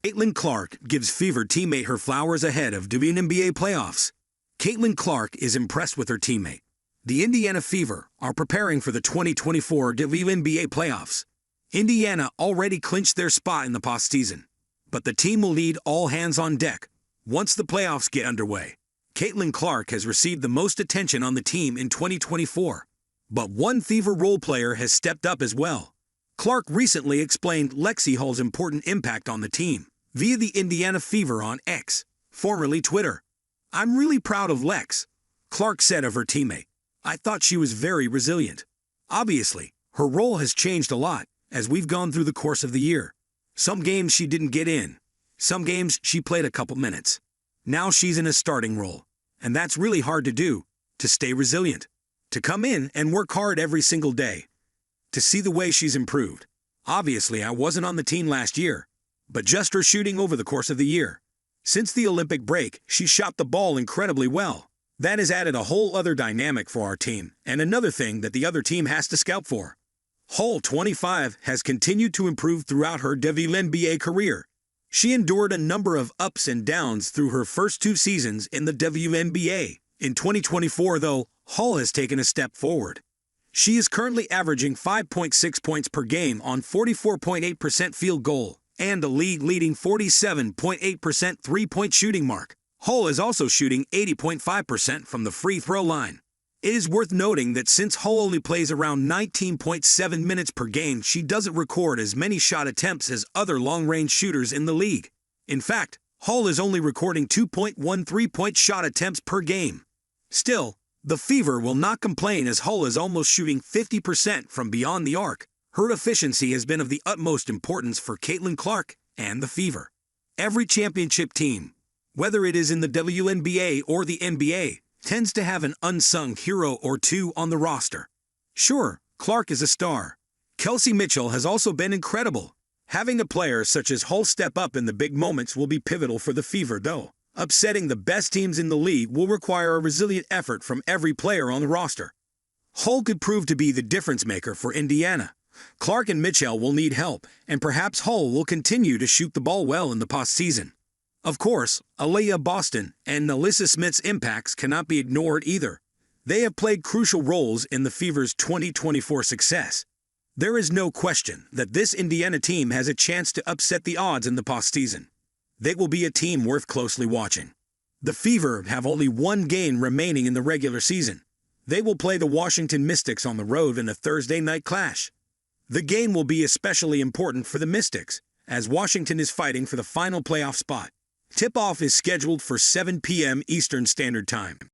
Caitlin Clark gives Fever teammate her flowers ahead of WNBA playoffs. Caitlin Clark is impressed with her teammate. The Indiana Fever are preparing for the 2024 WNBA playoffs. Indiana already clinched their spot in the postseason, but the team will need all hands on deck once the playoffs get underway. Caitlin Clark has received the most attention on the team in 2024, but one Fever role player has stepped up as well. Clark recently explained Lexi Hull's important impact on the team via the Indiana Fever on X, formerly Twitter. "I'm really proud of Lex," Clark said of her teammate. "I thought she was very resilient. Obviously, her role has changed a lot as we've gone through the course of the year. Some games she didn't get in. Some games she played a couple minutes. Now she's in a starting role, and that's really hard to do, to stay resilient, to come in and work hard every single day. To see the way she's improved. Obviously, I wasn't on the team last year, but just her shooting over the course of the year. Since the Olympic break, she shot the ball incredibly well. That has added a whole other dynamic for our team, and another thing that the other team has to scout for." Hull, 25, has continued to improve throughout her WNBA career. She endured a number of ups and downs through her first 2 seasons in the WNBA. In 2024, though, Hull has taken a step forward. She is currently averaging 5.6 points per game on 44.8% field goal and a league-leading 47.8% three-point shooting mark. Hull is also shooting 80.5% from the free throw line. It is worth noting that since Hull only plays around 19.7 minutes per game, she doesn't record as many shot attempts as other long-range shooters in the league. In fact, Hull is only recording 2.1 three-point shot attempts per game. Still, the Fever will not complain as Hull is almost shooting 50% from beyond the arc. Her efficiency has been of the utmost importance for Caitlin Clark and the Fever. Every championship team, whether it is in the WNBA or the NBA, tends to have an unsung hero or two on the roster. Sure, Clark is a star. Kelsey Mitchell has also been incredible. Having a player such as Hull step up in the big moments will be pivotal for the Fever, though. Upsetting the best teams in the league will require a resilient effort from every player on the roster. Hull could prove to be the difference maker for Indiana. Clark and Mitchell will need help, and perhaps Hull will continue to shoot the ball well in the postseason. Of course, Aliyah Boston and Alyssa Smith's impacts cannot be ignored either. They have played crucial roles in the Fever's 2024 success. There is no question that this Indiana team has a chance to upset the odds in the postseason. They will be a team worth closely watching. The Fever have only one game remaining in the regular season. They will play the Washington Mystics on the road in a Thursday night clash. The game will be especially important for the Mystics, as Washington is fighting for the final playoff spot. Tip-off is scheduled for 7 p.m. Eastern Standard Time.